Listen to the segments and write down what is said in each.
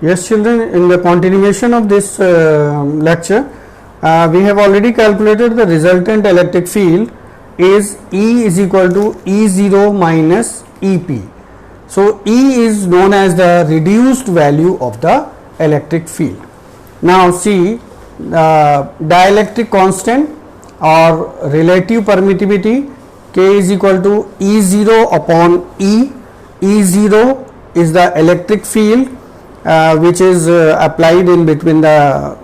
Yes, children, in the continuation of this lecture, we have already calculated the resultant electric field is E is equal to E0 minus EP. So, E is known as the reduced value of the electric field. Now, see dielectric constant or relative permittivity K is equal to E0 upon E. E0 is the electric field which is applied in between the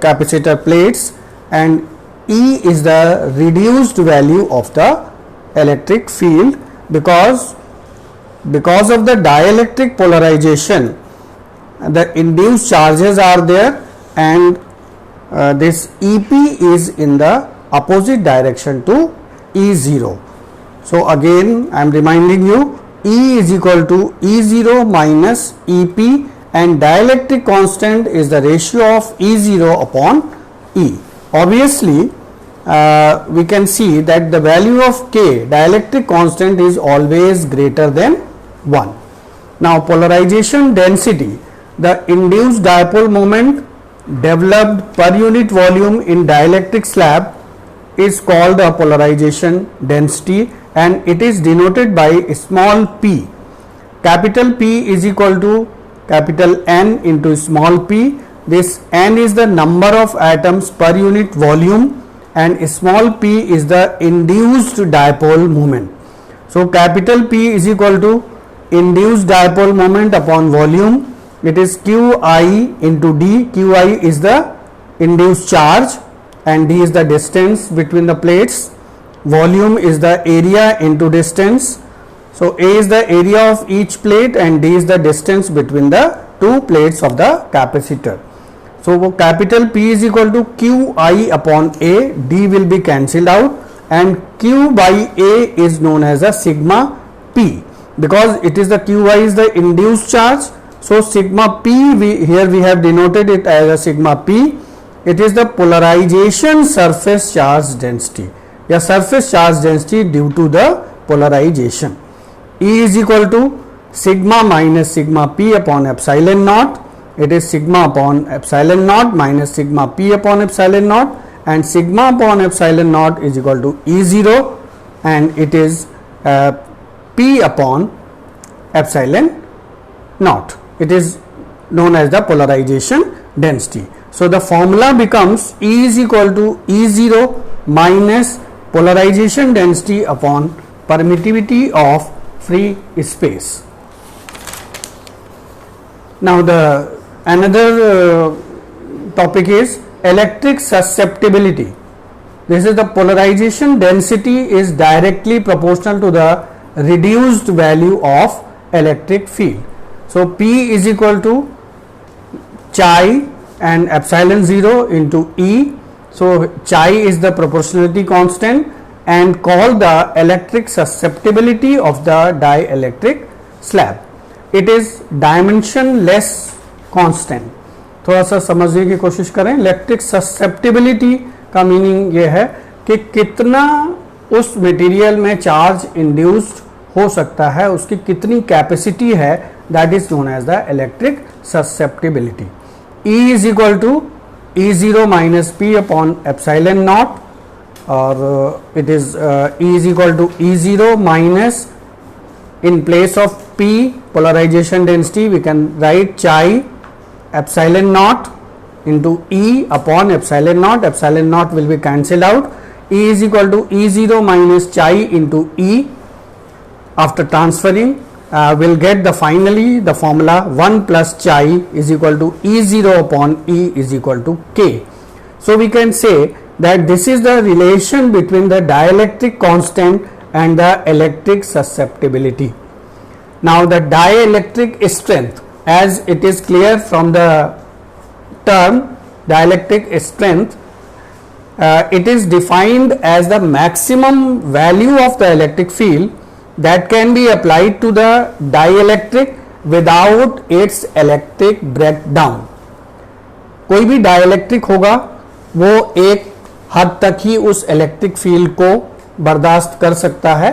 capacitor plates, and E is the reduced value of the electric field because of the dielectric polarization the induced charges are there, and this EP is in the opposite direction to E0. So again I am reminding you, E is equal to E0 minus EP, and dielectric constant is the ratio of E0 upon E. Obviously we can see that the value of K, dielectric constant, is always greater than 1. Now polarization density, the induced dipole moment developed per unit volume in dielectric slab, is called the polarization density, and it is denoted by small p. Capital P is equal to capital N into small p. This N is the number of atoms per unit volume, and small p is the induced dipole moment. So capital P is equal to induced dipole moment upon volume. It is Qi into D. Qi is the induced charge and D is the distance between the plates. Volume is the area into distance. So A is the area of each plate and D is the distance between the two plates of the capacitor. So capital P is equal to Qi upon A. D will be cancelled out, and Q by A is known as a sigma P, because it is the Qi is the induced charge. So sigma P, here we have denoted it as a sigma P. It is the polarization surface charge density, या surface charge density due to the polarization. E is equal to sigma minus sigma P upon epsilon naught. It is sigma upon epsilon naught minus sigma P upon epsilon naught, and sigma upon epsilon naught is equal to E0, and it is P upon epsilon naught. It is known as the polarization density. So the formula becomes E is equal to E0 minus polarization density upon permittivity of free space. Now the another topic is electric susceptibility. This is the polarization density is directly proportional to the reduced value of electric field. So P is equal to chi and epsilon 0 into E. So chi is the proportionality constant and called the electric susceptibility of the dielectric slab. It is dimensionless constant. थोड़ा सा समझने की कोशिश करें. Electric susceptibility का meaning ये है कि कितना उस मटेरियल में चार्ज इंड्यूस्ड हो सकता है, उसकी कितनी कैपेसिटी है, that is known as the electric susceptibility. E is equal to E0 minus P upon epsilon naught, or it is E is equal to E0 minus, in place of P polarization density we can write chi epsilon naught into E upon epsilon naught. Epsilon naught will be cancelled out. E is equal to E0 minus chi into E. After transferring we'll get the finally the formula 1 plus chi is equal to E0 upon E is equal to K. So we can say that this is the relation between the dielectric constant and the electric susceptibility. Now the dielectric strength, as it is clear from the term dielectric strength, it is defined as the maximum value of the electric field that can be applied to the dielectric without its electric breakdown. कोई भी dielectric होगा वो एक हद तक ही उस electric field को बर्दाश्त कर सकता है,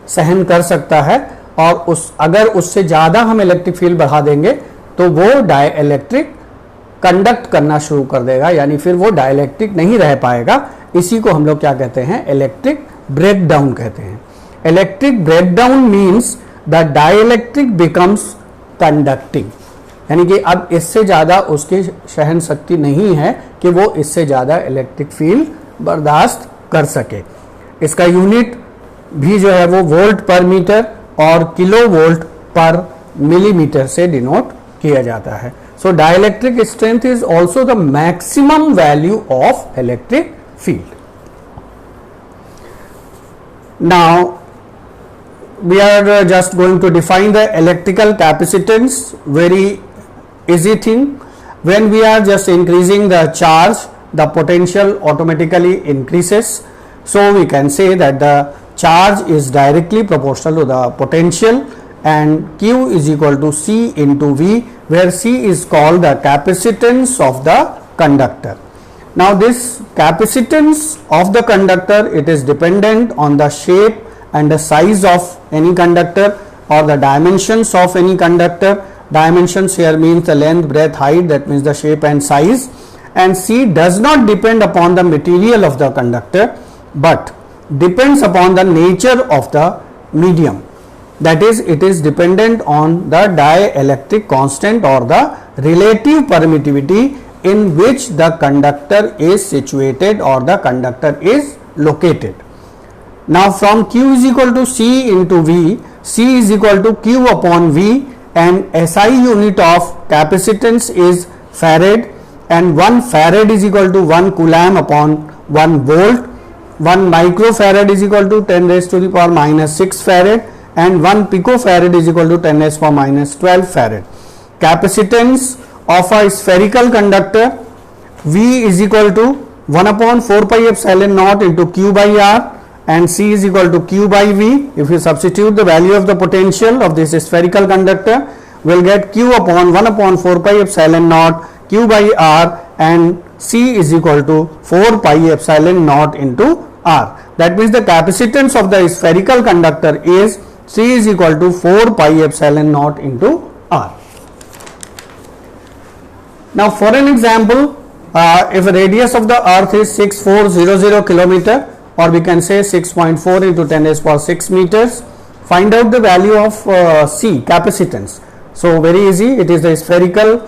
सहन कर सकता है, और उस अगर उससे ज़्यादा हम इलेक्ट्रिक फील्ड बढ़ा देंगे तो वो डाइलेक्ट्रिक कंडक्ट करना शुरू कर देगा, यानी फिर वो डाइलेक्ट्रिक नहीं रह पाएगा। इसी को हम लोग क्या कहते हैं, इलेक्ट्रिक ब्रेकडाउन कहते हैं। Electric breakdown means the dielectric becomes conducting, यानी कि अब इससे ज्यादा उसकी सहन शक्ति नहीं है कि वो इससे ज्यादा इलेक्ट्रिक फील्ड बर्दाश्त कर सके। इसका यूनिट भी जो है वो वोल्ट पर मीटर और किलो वोल्ट पर मिलीमीटर से डिनोट किया जाता है। So dielectric strength is also the maximum value of electric field. Now we are just going to define the electrical capacitance, very easy thing. When we are just increasing the charge, the potential automatically increases. So we can say that the charge is directly proportional to the potential, and Q is equal to C into V, where C is called the capacitance of the conductor. Now this capacitance of the conductor, it is dependent on the shape and the size of any conductor or the dimensions of any conductor. Dimensions here means the length, breadth, height, that means the shape and size. And C does not depend upon the material of the conductor, but depends upon the nature of the medium. That is, it is dependent on the dielectric constant or the relative permittivity in which the conductor is situated or the conductor is located. Now from Q is equal to C into V, C is equal to Q upon V, and SI unit of capacitance is farad, and 1 farad is equal to 1 coulomb upon 1 volt. 1 microfarad is equal to 10 raised to the power minus 6 farad, and 1 picofarad is equal to 10 raised to the power minus 12 farad. Capacitance of a spherical conductor, V is equal to 1 upon 4 pi epsilon naught into Q by R, and C is equal to Q by V. If you substitute the value of the potential of this spherical conductor, we'll get Q upon 1 upon 4 pi epsilon naught Q by R, and C is equal to 4 pi epsilon naught into R. That means the capacitance of the spherical conductor is C is equal to 4 pi epsilon naught into R. Now for an example, if the radius of the earth is 6400 kilometer, or we can say 6.4 into 10 raised to the power 6 meters, find out the value of C, capacitance. So very easy, it is the spherical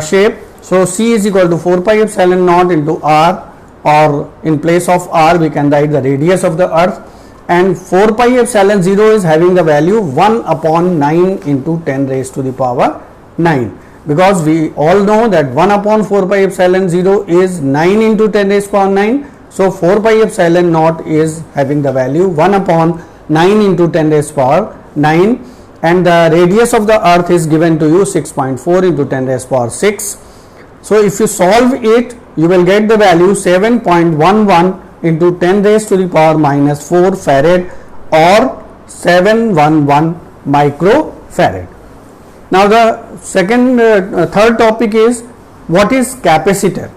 shape. So C is equal to 4 pi epsilon naught into R, or in place of R we can write the radius of the earth, and 4 pi epsilon 0 is having the value 1 upon 9 into 10 raised to the power 9, because we all know that 1 upon 4 pi epsilon 0 is 9 into 10 raised to the power 9. So 4 pi epsilon naught is having the value 1 upon 9 into 10 raised to the power 9, and the radius of the earth is given to you 6.4 into 10 raised to the power 6. So if you solve it, you will get the value 7.11 into 10 raised to the power minus 4 farad, or 711 microfarad. Now the third topic is, what is capacitor?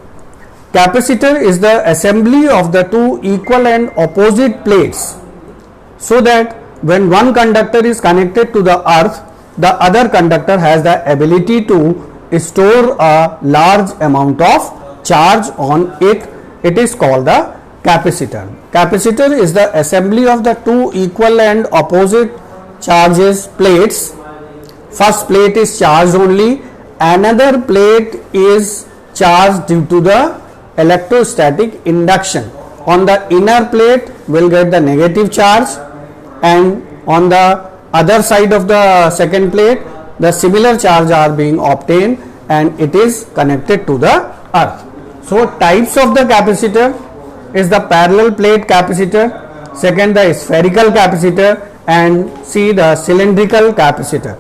Capacitor is the assembly of the two equal and opposite plates, so that when one conductor is connected to the earth, the other conductor has the ability to store a large amount of charge on it. It is called the capacitor. Capacitor is the assembly of the two equal and opposite charges plates. First plate is charged only, another plate is charged due to the electrostatic induction. On the inner plate will get the negative charge, and on the other side of the second plate the similar charge are being obtained, and it is connected to the earth. So types of the capacitor is the parallel plate capacitor, second the spherical capacitor, and C the cylindrical capacitor.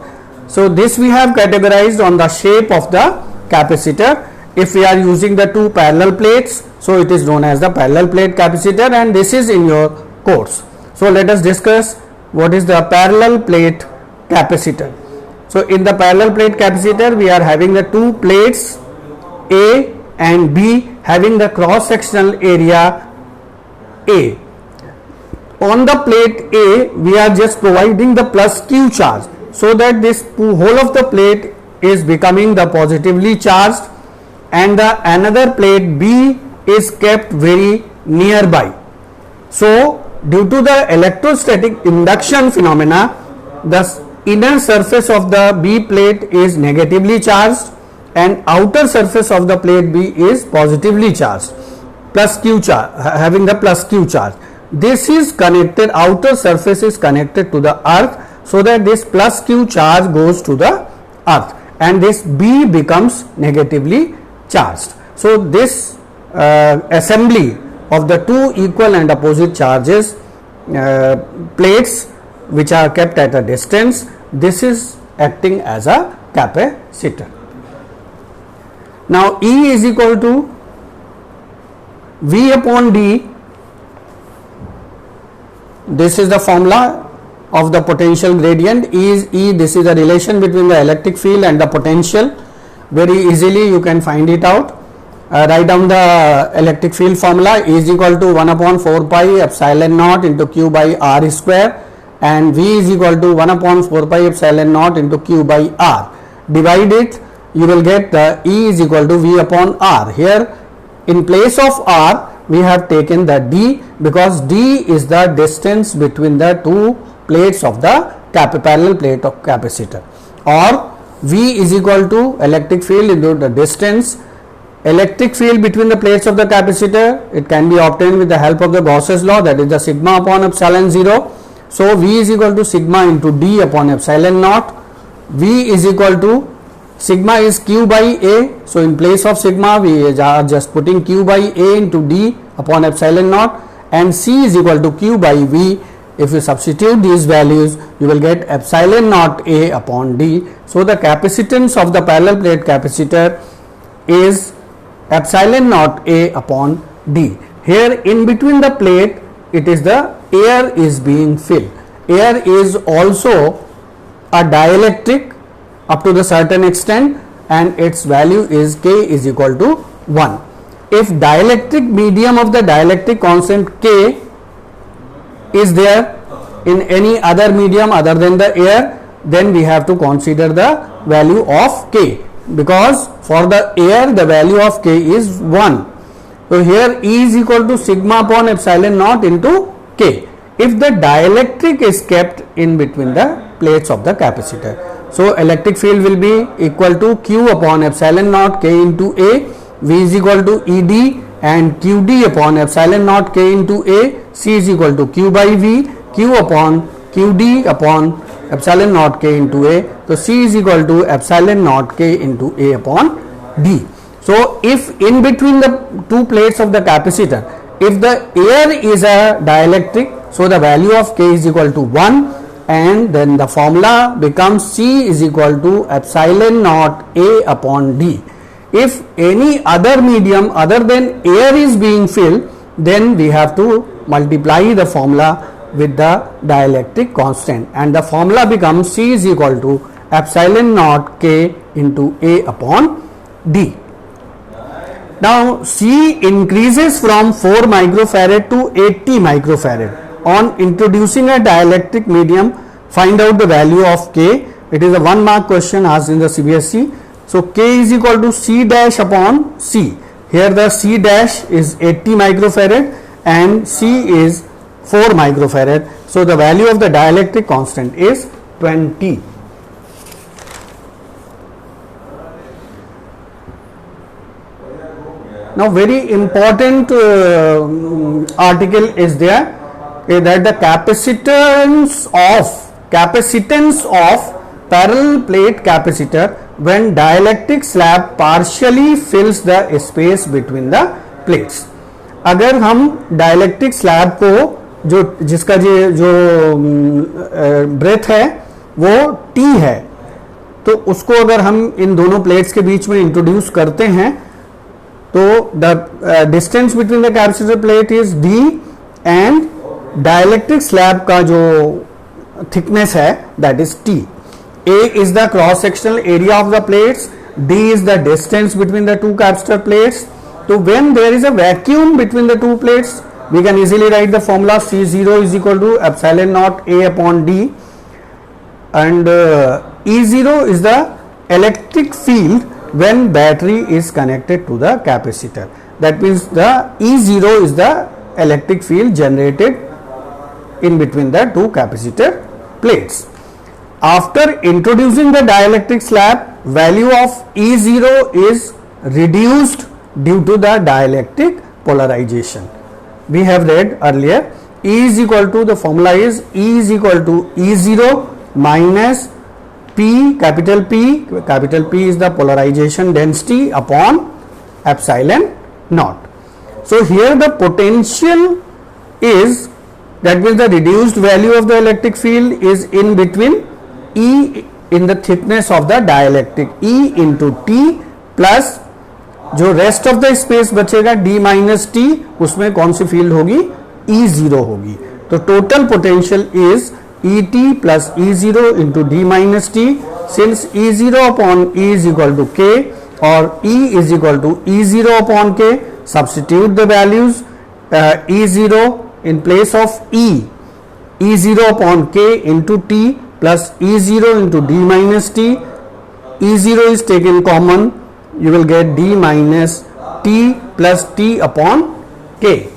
So this we have categorized on the shape of the capacitor. If we are using the two parallel plates, so it is known as the parallel plate capacitor, and this is in your course. So let us discuss what is the parallel plate capacitor. So in the parallel plate capacitor, we are having the two plates A and B having the cross sectional area A. On the plate A, we are just providing the plus Q charge, so that this whole of the plate is becoming the positively charged and the another plate B is kept very nearby. So due to the electrostatic induction phenomena, the inner surface of the B plate is negatively charged and outer surface of the plate B is positively charged, plus Q charge, having the plus Q charge. This is connected, outer surface is connected to the earth, so that this plus Q charge goes to the earth and this B becomes negatively charged. So this assembly of the two equal and opposite charges plates which are kept at a distance, this is acting as a capacitor. Now E is equal to V upon D. This is the formula of the potential gradient. E is E, this is the relation between the electric field and the potential. Very easily you can find it out. Write down the electric field formula. E is equal to 1 upon 4 pi epsilon naught into Q by R square, and V is equal to 1 upon 4 pi epsilon naught into Q by R. Divide it, you will get the E is equal to V upon R. Here in place of R we have taken the D, because D is the distance between the two plates of the parallel plate of capacitor, or V is equal to electric field into the distance. Electric field between the plates of the capacitor, it can be obtained with the help of the Gauss's law, that is the sigma upon epsilon 0. So V is equal to sigma into D upon epsilon naught. V is equal to sigma is Q by A, so in place of sigma we are just putting Q by A into D upon epsilon naught, and C is equal to Q by V. If you substitute these values, you will get epsilon naught A upon D. So the capacitance of the parallel plate capacitor is epsilon naught A upon D. Here in between the plate, it is the air is being filled. Air is also a dielectric up to the certain extent, and its value is K is equal to 1. If dielectric medium of the dielectric constant K is there in any other medium other than the air, then we have to consider the value of K, because for the air the value of K is 1. So here E is equal to sigma upon epsilon naught into K, if the dielectric is kept in between the plates of the capacitor. So electric field will be equal to Q upon epsilon naught K into A, V is equal to ED and QD upon epsilon naught K into A, C is equal to Q by V, Q upon QD upon epsilon naught K into A. So C is equal to epsilon naught K into A upon D. So if in between the two plates of the capacitor, if the air is a dielectric, so the value of K is equal to 1, and then the formula becomes C is equal to epsilon naught A upon D. If any other medium other than air is being filled, then we have to multiply the formula with the dielectric constant, and the formula becomes C is equal to epsilon naught K into A upon D. Now C increases from 4 microfarad to 80 microfarad. On introducing a dielectric medium, find out the value of K. It is a 1 mark question asked in the CBSE. So K is equal to C dash upon C. Here the C dash is 80 microfarad and C is 4 microfarad. So the value of the dielectric constant is 20. Now very important article is there, that the capacitance of parallel plate capacitor when dielectric slab partially fills the space between the plates. अगर हम dielectric slab को जिसका जो breadth है वो T है, तो उसको अगर हम इन दोनों प्लेट्स के बीच में इंट्रोड्यूस करते हैं, तो the distance between the capacitor plate is D and dielectric slab का जो थिकनेस है that is T. A is the cross sectional area of the plates, D is the distance between the two capacitor plates. So when there is a vacuum between the two plates, we can easily write the formula C0 is equal to epsilon naught A upon D, and E0 is the electric field when battery is connected to the capacitor. That means the E0 is the electric field generated in between the two capacitor plates. After introducing the dielectric slab, value of E0 is reduced due to the dielectric polarization. We have read earlier, E is equal to, the formula is E is equal to E0 minus P, capital P is the polarization density upon epsilon naught. So here the potential is, that means the reduced value of the electric field is in between E in the thickness of the dielectric, E into T plus जो rest of the space बचेगा D minus T, उसमें कौन सी field होगी, E0 होगी. तो total potential is ET plus E0 into D minus T. Since E0 upon E is equal to K और E is equal to E0 upon K, substitute the values. E0 in place of E0 upon K into T plus E0 into D minus T. E0 is taken common, you will get D minus T plus T upon K.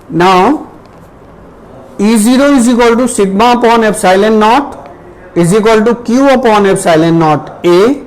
Now E0 is equal to sigma upon epsilon naught is equal to Q upon epsilon naught A.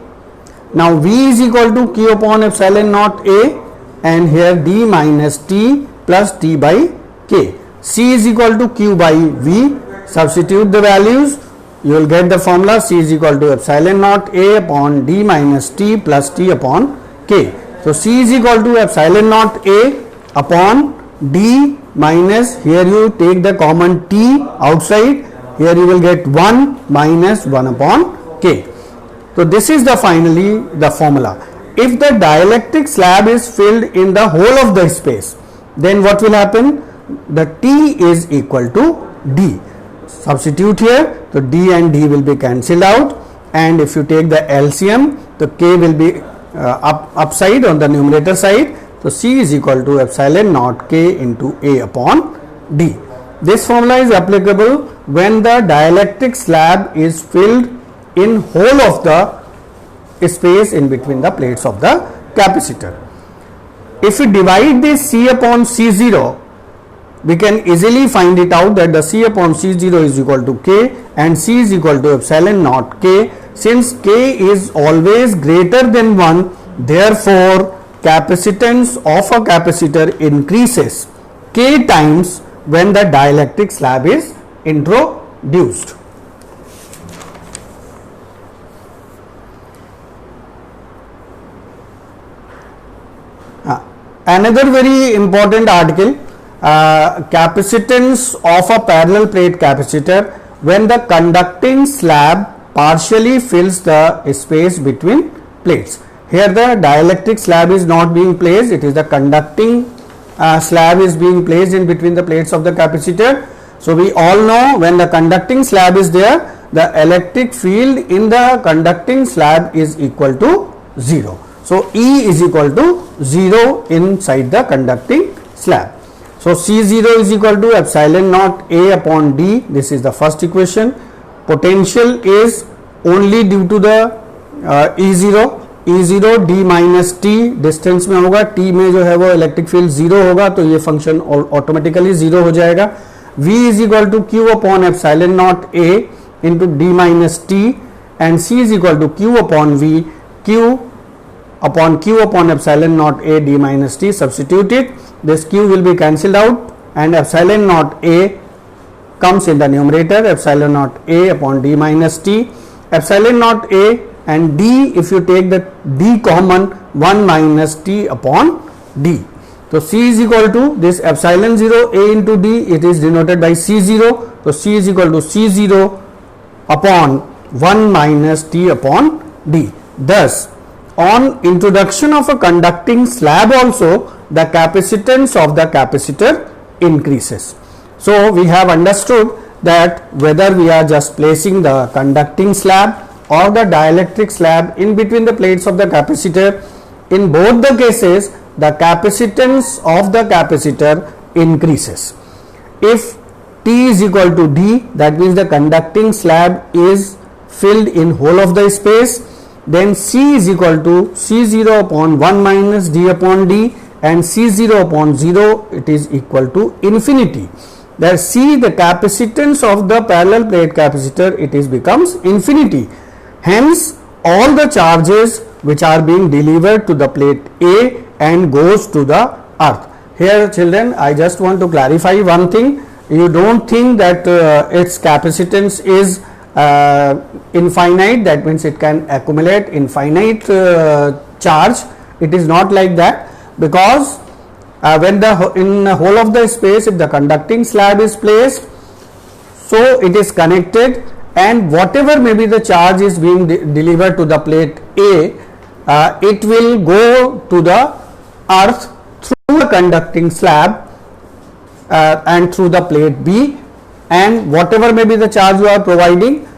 Now V is equal to Q upon epsilon naught A, and here D minus T plus T by K. C is equal to Q by V. Substitute the values, you will get the formula C is equal to epsilon naught A upon D minus T plus T upon K. So C is equal to epsilon naught A upon D minus, here you take the common T outside, here you will get 1 minus 1 upon K. So this is the finally the formula. If the dielectric slab is filled in the whole of the space, then what will happen? The T is equal to D. Substitute here, so D and D will be cancelled out, and if you take the LCM, the K will be upside on the numerator side. So C is equal to epsilon naught K into A upon D. This formula is applicable when the dielectric slab is filled in whole of the space in between the plates of the capacitor. If we divide this C upon C0, we can easily find it out that the C upon C0 is equal to K and C is equal to epsilon naught K. Since K is always greater than 1, therefore capacitance of a capacitor increases K times when the dielectric slab is introduced. Another very important article, capacitance of a parallel plate capacitor when the conducting slab partially fills the space between plates. Here the dielectric slab is not being placed, it is the conducting slab is being placed in between the plates of the capacitor. So we all know when the conducting slab is there, the electric field in the conducting slab is equal to 0. So E is equal to 0 inside the conducting slab. So C0 is equal to epsilon naught A upon D. This is the first equation. Potential is only due to the E0 D minus T distance में होगा, T में जो है वो electric field 0 होगा, तो ये function automatically 0 हो जाएगा. V is equal to Q upon epsilon naught A into D minus T, and C is equal to Q upon V, Q upon epsilon naught A D minus T. Substitute it, this Q will be cancelled out and epsilon naught A comes in the numerator, epsilon naught A upon D minus T. Epsilon naught A and D, if you take the D common, 1 minus T upon D. So C is equal to this epsilon 0 A into D, it is denoted by C0. So C is equal to C0 upon 1 minus T upon D. Thus on introduction of a conducting slab also, the capacitance of the capacitor increases. So we have understood that whether we are just placing the conducting slab or the dielectric slab in between the plates of the capacitor, in both the cases the capacitance of the capacitor increases. If T is equal to D, that means the conducting slab is filled in whole of the space, then C is equal to C0 upon 1 minus d upon d, and C0 upon 0 it is equal to infinity. There C, the capacitance of the parallel plate capacitor, it is becomes infinity. Hence all the charges which are being delivered to the plate A and goes to the earth. Here children, I just want to clarify one thing. You don't think that its capacitance is infinite, that means it can accumulate infinite charge. It is not like that, because when in the whole of the space, if the conducting slab is placed, so it is connected, and whatever may be the charge is being delivered to the plate A, it will go to the earth through the conducting slab and through the plate B, and whatever may be the charge you are providing,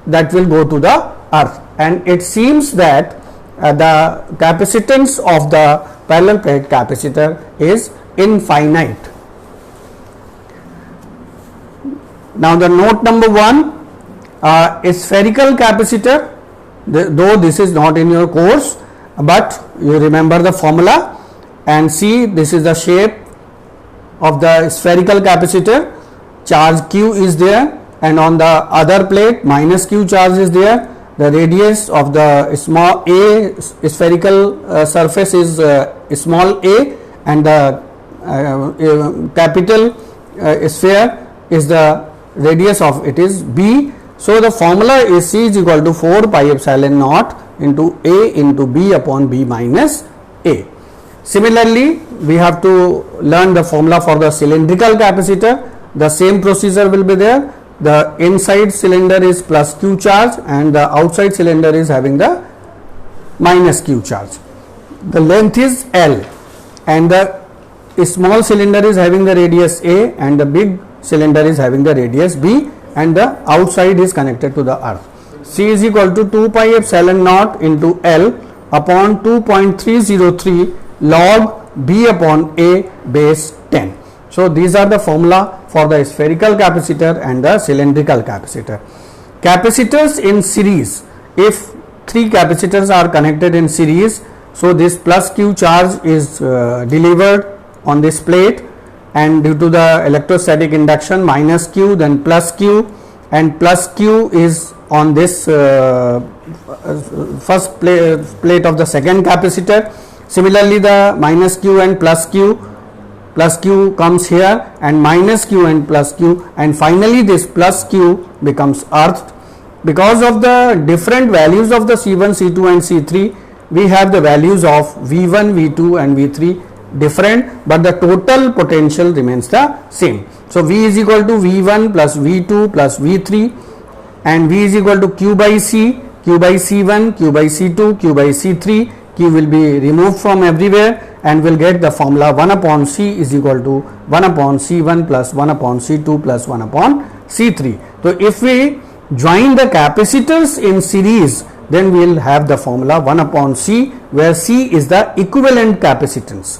that will go to the earth. And it seems that the capacitance of the parallel plate capacitor is infinite. Now the note number 1, a spherical capacitor, though this is not in your course, but you remember the formula, and see, this is the shape of the spherical capacitor. Charge Q is there, and on the other plate minus Q charge is there. The radius of the small a spherical surface is small a, and the capital sphere is the radius of it is b. So the formula is C is equal to 4 pi epsilon naught into A into B upon B minus A. Similarly, we have to learn the formula for the cylindrical capacitor. The same procedure will be there. The inside cylinder is plus Q charge, and the outside cylinder is having the minus Q charge. The length is L, and the small cylinder is having the radius A, and the big cylinder is having the radius B, and the outside is connected to the earth. C is equal to 2 pi epsilon naught into L upon 2.303 log B upon A base 10. So these are the formula for the spherical capacitor and the cylindrical capacitor. Capacitors in series, if 3 capacitors are connected in series, so this plus Q charge is delivered on this plate, and due to the electrostatic induction, minus Q, then plus Q, and plus Q is on this first plate of the second capacitor. Similarly, the minus Q and plus Q comes here, and minus Q and plus Q, and finally this plus Q becomes earthed. Because of the different values of the C1, C2 and C3, we have the values of V1, V2 and V3 different, but the total potential remains the same. So V is equal to V1 plus V2 plus V3, and V is equal to Q by C, Q by C1, Q by C2, Q by C3. Q will be removed from everywhere, and will get the formula 1 upon C is equal to 1 upon C1 plus 1 upon C2 plus 1 upon C3. So if we join the capacitors in series, then we will have the formula 1 upon C, where C is the equivalent capacitance.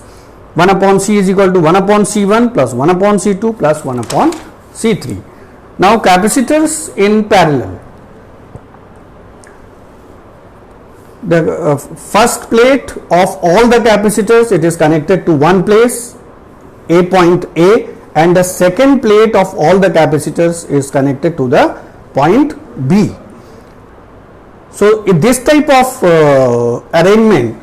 1 upon C is equal to 1 upon C1 plus 1 upon C2 plus 1 upon C3. Now capacitors in parallel. The first plate of all the capacitors, it is connected to one place, A point A, and the second plate of all the capacitors is connected to the point B. So this type of arrangement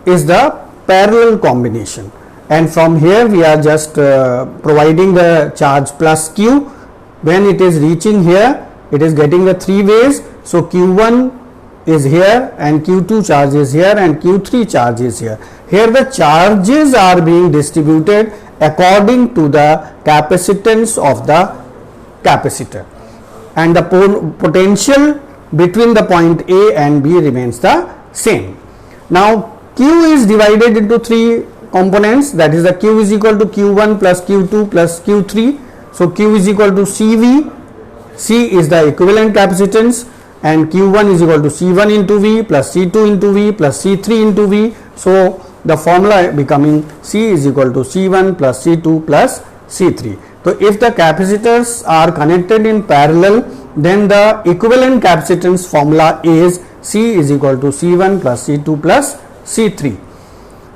is the parallel combination, and from here we are just providing the charge plus Q. When it is reaching here, it is getting the 3 ways. So Q1 is here, and Q2 charge is here, and Q3 charge is here. Here the charges are being distributed according to the capacitance of the capacitor, and the potential between the point A and B remains the same. Now Q is divided into 3 components, that is the Q is equal to Q1 plus Q2 plus Q3. So Q is equal to CV, C is the equivalent capacitance, and Q1 is equal to C1 into V plus C2 into V plus C3 into V. So the formula becoming C is equal to C1 plus C2 plus C3. So if the capacitors are connected in parallel, then the equivalent capacitance formula is C is equal to C1 plus C2 plus C3.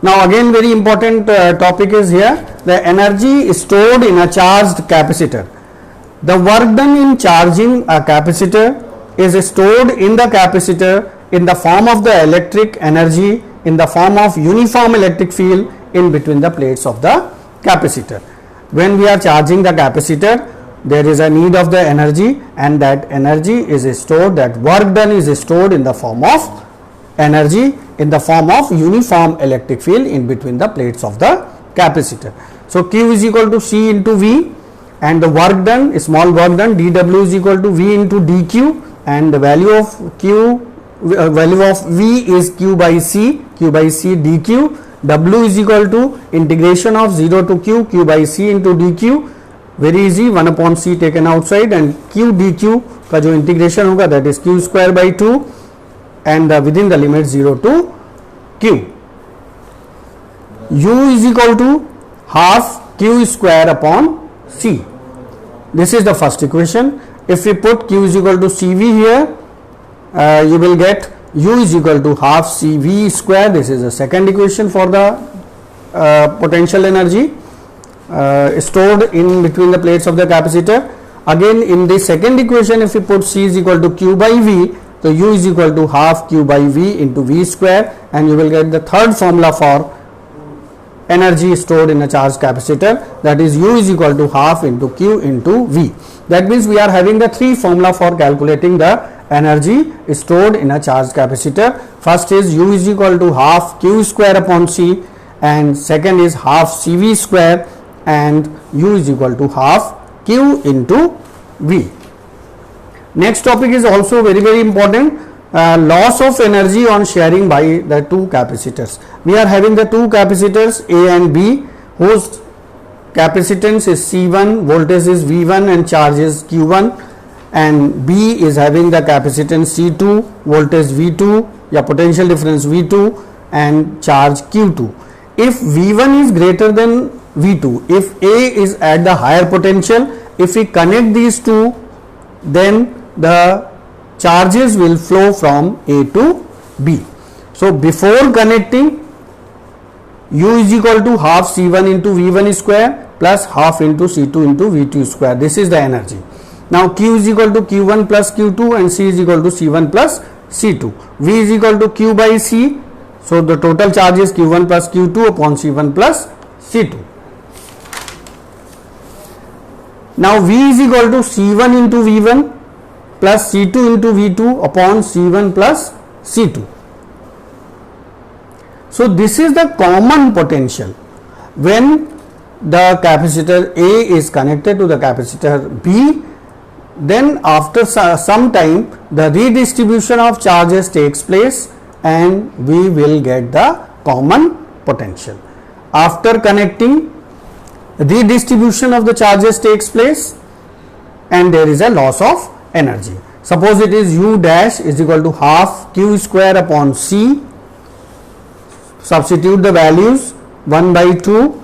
Now again very important topic is here, the energy is stored in a charged capacitor. The work done in charging a capacitor is stored in the capacitor in the form of the electric energy in the form of uniform electric field in between the plates of the capacitor. When we are charging the capacitor, there is a need of the energy, and that energy is stored, that work done is stored in the form of energy in the form of uniform electric field in between the plates of the capacitor. So Q is equal to C into V, and the work done, small work done, dW is equal to V into dQ, and the value of value of V is Q by C dQ. W is equal to integration of 0 to Q by C into dQ. Very easy, 1 upon C taken outside, and Q dQ का जो integration होगा, that is Q square by 2, and within the limit 0 to Q. U is equal to half Q square upon C. This is the first equation. If we put Q is equal to CV here, you will get U is equal to half CV square. This is the second equation for the potential energy stored in between the plates of the capacitor. Again, in the second equation, if we put C is equal to Q by V, so U is equal to half Q by V into V square, and you will get the third formula for energy stored in a charged capacitor, that is U is equal to half into Q into V. That means we are having the three formula for calculating the energy stored in a charged capacitor. First is U is equal to half Q square upon C, and second is half CV square, and U is equal to half Q into V. Next topic is also very important, loss of energy on sharing by the two capacitors. We are having the two capacitors A and B, whose capacitance is C1, voltage is V1 and charge is Q1, and B is having the capacitance C2, voltage V2, या potential difference V2 and charge Q2. If V1 is greater than V2, if A is at the higher potential, if we connect these two, then the charges will flow from A to B. So before connecting, U is equal to half C1 into V1 square plus half into C2 into V2 square. This is the energy. Now Q is equal to Q1 plus Q2 and C is equal to C1 plus C2. V is equal to Q by C. So the total charge is Q1 plus Q2 upon C1 plus C2. Now V is equal to C1 into V1 plus C2 into V2 upon C1 plus C2. So this is the common potential when the capacitor A is connected to the capacitor B. Then after some time the redistribution of charges takes place and we will get the common potential. After connecting, redistribution of the charges takes place and there is a loss of energy. Suppose it is U dash is equal to half Q square upon C. Substitute the values, 1 by 2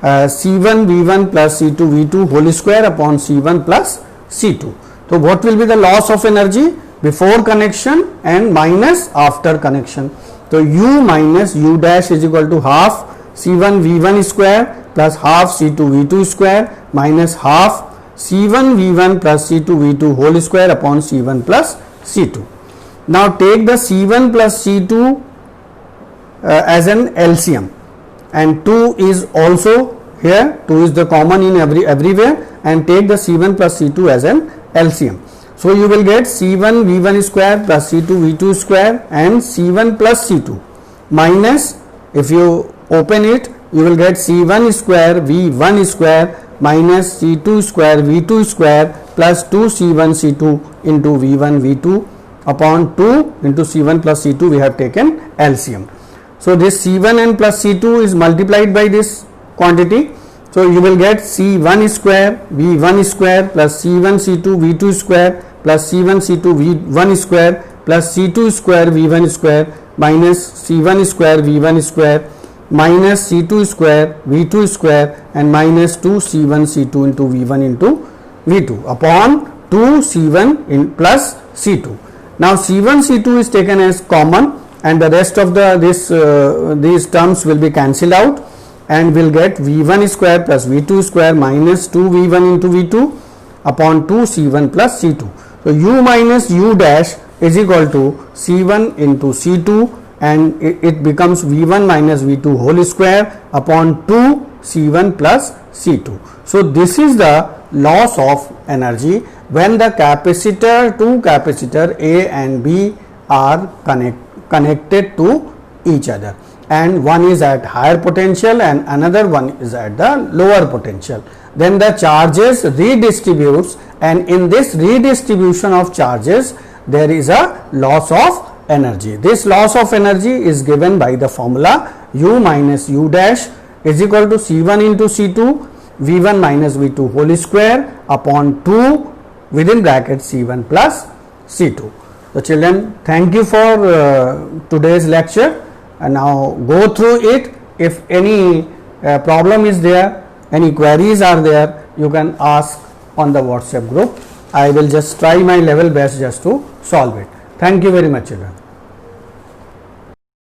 C1 V1 plus C2 V2 whole square upon C1 plus C2. So what will be the loss of energy before connection and minus after connection? So U minus U dash is equal to half C1 V1 square plus half C2 V2 square minus half C1 V1 plus C2 V2 whole square upon C1 plus C2. Now take the C1 plus C2 as an LCM, and 2 is also here, 2 is the common in everywhere, and take the C1 plus C2 as an LCM. So you will get C1 V1 square plus C2 V2 square and C1 plus C2 minus, if you open it, you will get C1 square V1 square minus C2 square V2 square plus 2 C1 C2 into V1 V2 upon 2 into C1 plus C2 we have taken LCM. So this C1 and plus C2 is multiplied by this quantity. So you will get C1 square V1 square plus C1 C2 V2 square plus C1 C2 V1 square plus C2 square V1 square minus C1 square V1 square minus C2 square V2 square and minus 2 C1 C2 into V1 into V2 upon 2C1 in plus C2. Now C1 C2 is taken as common, and the rest of these terms will be cancelled out, and we'll get V1 square plus V2 square minus 2V1 into V2 upon 2C1 plus C2. So U minus U dash is equal to C1 into C2, and it becomes V1 minus V2 whole square upon 2 C1 plus C2. So this is the loss of energy when the capacitor, two capacitor A and B are connected to each other, and one is at higher potential and another one is at the lower potential. Then the charges redistributes, and in this redistribution of charges there is a loss of energy. This loss of energy is given by the formula U minus U dash is equal to C1 into C2 V1 minus V2 whole square upon 2 within bracket C1 plus C2. So children, thank you for today's lecture, and now go through it. If any problem is there, any queries are there, you can ask on the WhatsApp group. I will just try my level best just to solve it. Thank you very much, children.